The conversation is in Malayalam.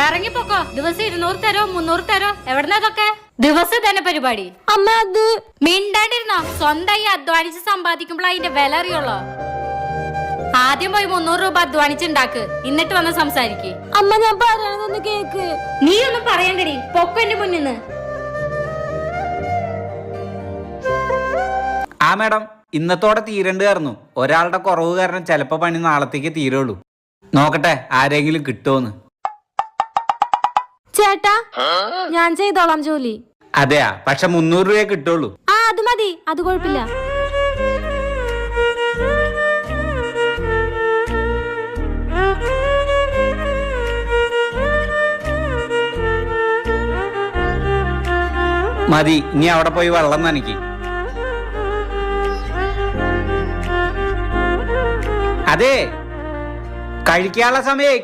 ഇറങ്ങിപ്പോക്കോ. ദിവസം 200 തരോ 300 തരോ എവിടുന്ന അതൊക്കെ? ദിവസം തന്നെ പരിപാടി. അമ്മ അത് മിണ്ടാണ്ടിരുന്നോ. സ്വന്തമായി അധ്വാനിച്ച് സമ്പാദിക്കുമ്പോൾ അതിന്റെ വില അറിയുള്ളോ. ആദ്യം പോയി 300 രൂപ അധ്വാനിച്ചുണ്ടാക്ക്, എന്നിട്ട് വന്ന് സംസാരിക്ക്. അമ്മ ഞാൻ പറയണതൊന്ന് കേക്ക്. നീ ഒന്നും പറയണ്ടടി, പൊക്ക എന്റെ മുന്നിന്ന്. ആ മാഡം, ഇന്നത്തോടെ തീരണ്ടായിരുന്നു. ഒരാളുടെ കുറവ് കാരണം ചിലപ്പോ പണി നാളത്തേക്ക് തീരുള്ളൂ. നോക്കട്ടെ ആരെങ്കിലും കിട്ടുമോന്ന്. ചേട്ടാ, ഞാൻ ചെയ്തോളാം ജോലി. അതെയാ, പക്ഷെ 300 രൂപയെ കിട്ടുള്ളൂ. ആ അത് മതി, അത് കുഴപ്പമില്ല. മതി, ഇനി അവിടെ പോയി വെള്ളം നനയ്ക്ക്. അതെ, കഴിക്കാനുള്ള സമയമായി.